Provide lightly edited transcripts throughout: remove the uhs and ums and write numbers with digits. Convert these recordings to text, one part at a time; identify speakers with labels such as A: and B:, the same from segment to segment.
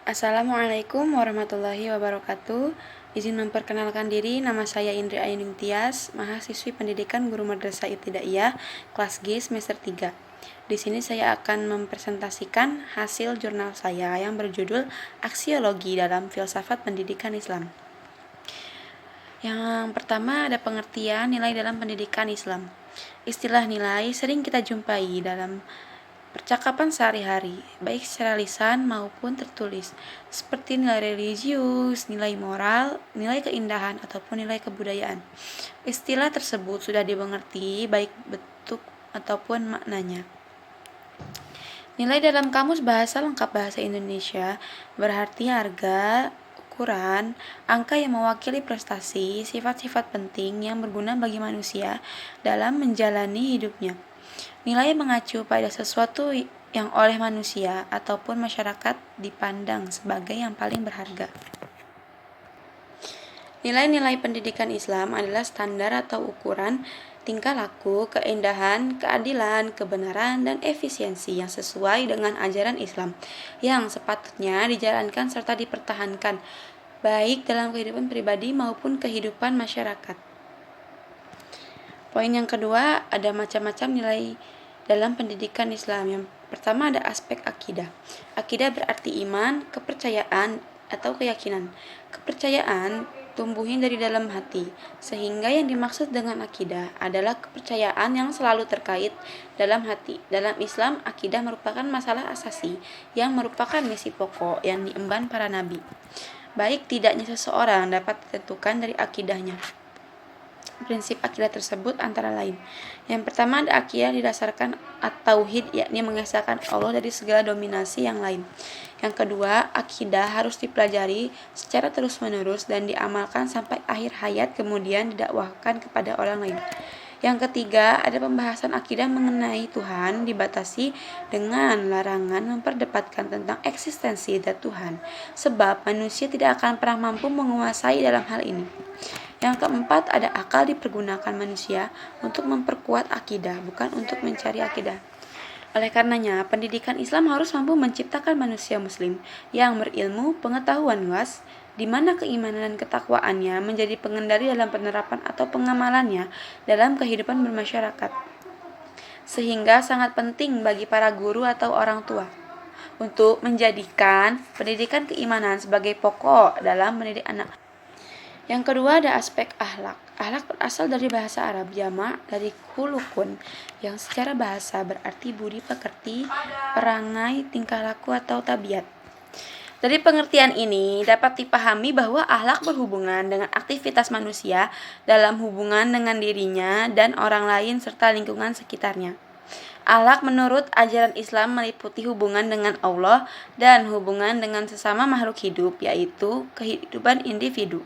A: Assalamualaikum warahmatullahi wabarakatuh. Izin memperkenalkan diri, nama saya Indri Ayuning Tias, mahasiswi pendidikan Guru Madrasah Ibtidaiyah, kelas G semester 3. Di sini saya akan mempresentasikan hasil jurnal saya yang berjudul Aksiologi dalam Filsafat Pendidikan Islam. Yang pertama ada pengertian nilai dalam pendidikan Islam. Istilah nilai sering kita jumpai dalam percakapan sehari-hari, baik secara lisan maupun tertulis, seperti nilai religius, nilai moral, nilai keindahan, ataupun nilai kebudayaan. Istilah tersebut sudah dimengerti baik bentuk ataupun maknanya. Nilai dalam Kamus Bahasa Lengkap Bahasa Indonesia berarti harga, ukuran, angka yang mewakili prestasi, sifat-sifat penting yang berguna bagi manusia dalam menjalani hidupnya. Nilai mengacu pada sesuatu yang oleh manusia ataupun masyarakat dipandang sebagai yang paling berharga. Nilai-nilai pendidikan Islam adalah standar atau ukuran tingkah laku, keindahan, keadilan, kebenaran, dan efisiensi yang sesuai dengan ajaran Islam yang sepatutnya dijalankan serta dipertahankan baik dalam kehidupan pribadi maupun kehidupan masyarakat. Poin yang kedua, ada macam-macam nilai dalam pendidikan Islam. Yang pertama ada aspek akidah. Akidah berarti iman, kepercayaan, atau keyakinan. Kepercayaan tumbuhin dari dalam hati, sehingga yang dimaksud dengan akidah adalah kepercayaan yang selalu terkait dalam hati. Dalam Islam, akidah merupakan masalah asasi yang merupakan misi pokok yang diemban para nabi. Baik tidaknya seseorang dapat ditentukan dari akidahnya. Prinsip akidah tersebut antara lain. Yang pertama ada akidah didasarkan at-tauhid, yakni mengesahkan Allah dari segala dominasi yang lain. Yang kedua, akidah harus dipelajari secara terus-menerus dan diamalkan sampai akhir hayat, kemudian didakwahkan kepada orang lain. Yang ketiga, ada pembahasan akidah mengenai Tuhan dibatasi dengan larangan memperdebatkan tentang eksistensi zat Tuhan, sebab manusia tidak akan pernah mampu menguasai dalam hal ini. Yang keempat, ada akal dipergunakan manusia untuk memperkuat akidah, bukan untuk mencari akidah. Oleh karenanya, pendidikan Islam harus mampu menciptakan manusia muslim yang berilmu, pengetahuan luas, di mana keimanan dan ketakwaannya menjadi pengendali dalam penerapan atau pengamalannya dalam kehidupan bermasyarakat. Sehingga sangat penting bagi para guru atau orang tua untuk menjadikan pendidikan keimanan sebagai pokok dalam mendidik anak. Yang kedua ada aspek akhlak. Akhlak berasal dari bahasa Arab jamak dari khuluqun yang secara bahasa berarti budi pekerti, perangai, tingkah laku atau tabiat. Dari pengertian ini dapat dipahami bahwa akhlak berhubungan dengan aktivitas manusia dalam hubungan dengan dirinya dan orang lain serta lingkungan sekitarnya. Akhlak menurut ajaran Islam meliputi hubungan dengan Allah dan hubungan dengan sesama makhluk hidup, yaitu kehidupan individu,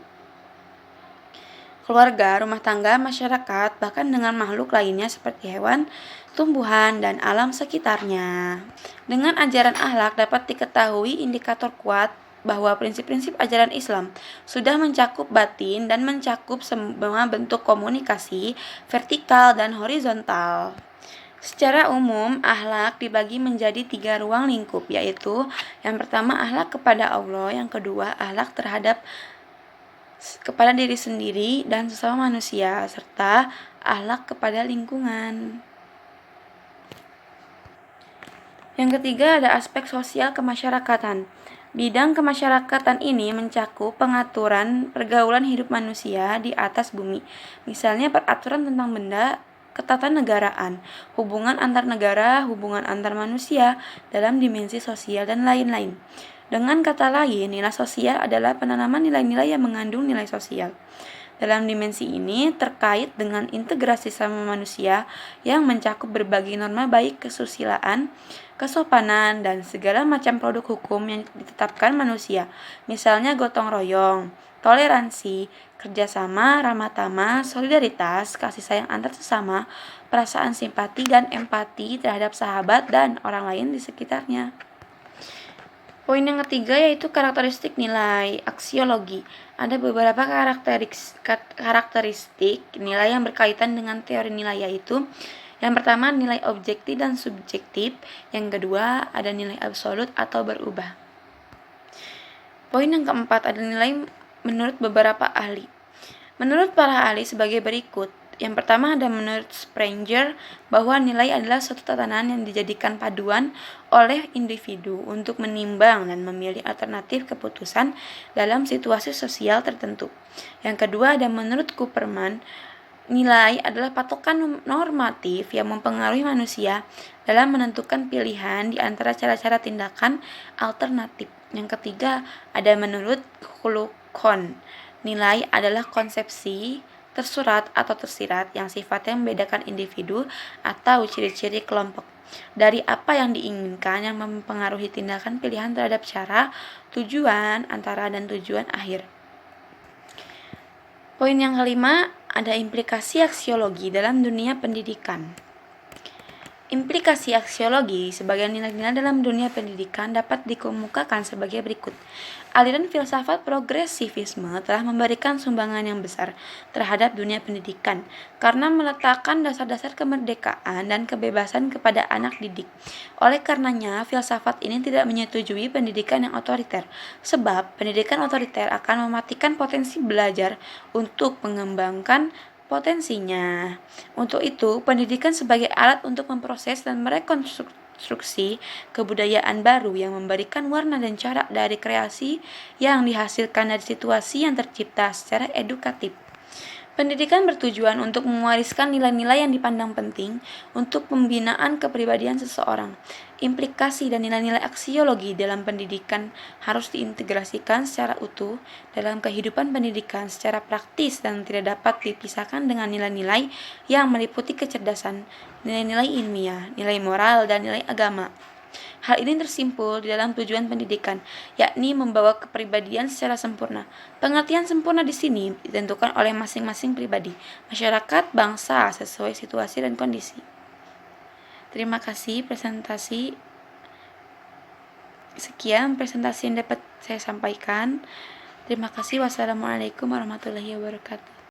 A: keluarga, rumah tangga, masyarakat, bahkan dengan makhluk lainnya seperti hewan, tumbuhan, dan alam sekitarnya. Dengan ajaran akhlak dapat diketahui indikator kuat bahwa prinsip-prinsip ajaran Islam sudah mencakup batin dan mencakup semua bentuk komunikasi vertikal dan horizontal. Secara umum, akhlak dibagi menjadi 3 ruang lingkup, yaitu yang pertama akhlak kepada Allah, yang kedua akhlak kepada diri sendiri dan sesama manusia, serta akhlak kepada lingkungan. Yang ketiga ada aspek sosial kemasyarakatan. Bidang kemasyarakatan ini mencakup pengaturan pergaulan hidup manusia di atas bumi, misalnya peraturan tentang benda, ketatanegaraan, hubungan antar negara, hubungan antar manusia dalam dimensi sosial, dan lain-lain. Dengan kata lain, nilai sosial adalah penanaman nilai-nilai yang mengandung nilai sosial. Dalam dimensi ini terkait dengan integrasi sama manusia yang mencakup berbagai norma baik kesusilaan, kesopanan, dan segala macam produk hukum yang ditetapkan manusia, misalnya gotong royong, toleransi, kerjasama, ramah tamah, solidaritas, kasih sayang antar sesama, perasaan simpati dan empati terhadap sahabat dan orang lain di sekitarnya. Poin yang ketiga yaitu karakteristik nilai aksiologi. Ada beberapa karakteristik nilai yang berkaitan dengan teori nilai, yaitu yang pertama nilai objektif dan subjektif, yang kedua ada nilai absolut atau berubah. Poin yang keempat ada nilai menurut beberapa ahli. Menurut para ahli sebagai berikut. Yang pertama ada menurut Sprenger bahwa nilai adalah suatu tatanan yang dijadikan paduan oleh individu untuk menimbang dan memilih alternatif keputusan dalam situasi sosial tertentu. Yang kedua ada menurut Cooperman, nilai adalah patokan normatif yang mempengaruhi manusia dalam menentukan pilihan di antara cara-cara tindakan alternatif. Yang ketiga ada menurut Kluckhohn, nilai adalah konsepsi tersurat atau tersirat yang sifatnya membedakan individu atau ciri-ciri kelompok dari apa yang diinginkan yang mempengaruhi tindakan pilihan terhadap cara, tujuan, antara, dan tujuan akhir. Poin yang kelima ada implikasi aksiologi dalam dunia pendidikan. Implikasi aksiologi sebagai nilai-nilai dalam dunia pendidikan dapat dikemukakan sebagai berikut. Aliran filsafat progresivisme telah memberikan sumbangan yang besar terhadap dunia pendidikan karena meletakkan dasar-dasar kemerdekaan dan kebebasan kepada anak didik. Oleh karenanya, filsafat ini tidak menyetujui pendidikan yang otoriter, sebab pendidikan otoriter akan mematikan potensi belajar untuk mengembangkan potensinya. Untuk itu, pendidikan sebagai alat untuk memproses dan merekonstruksi kebudayaan baru yang memberikan warna dan corak dari kreasi yang dihasilkan dari situasi yang tercipta secara edukatif. Pendidikan bertujuan untuk mewariskan nilai-nilai yang dipandang penting untuk pembinaan kepribadian seseorang. Implikasi dan nilai-nilai aksiologi dalam pendidikan harus diintegrasikan secara utuh dalam kehidupan pendidikan secara praktis dan tidak dapat dipisahkan dengan nilai-nilai yang meliputi kecerdasan, nilai-nilai ilmiah, nilai moral, dan nilai agama. Hal ini tersimpul di dalam tujuan pendidikan, yakni membawa kepribadian secara sempurna. Pengertian sempurna di sini ditentukan oleh masing-masing pribadi, masyarakat, bangsa, sesuai situasi dan kondisi. Terima kasih presentasi. Sekian presentasi yang dapat saya sampaikan. Terima kasih. Wassalamualaikum warahmatullahi wabarakatuh.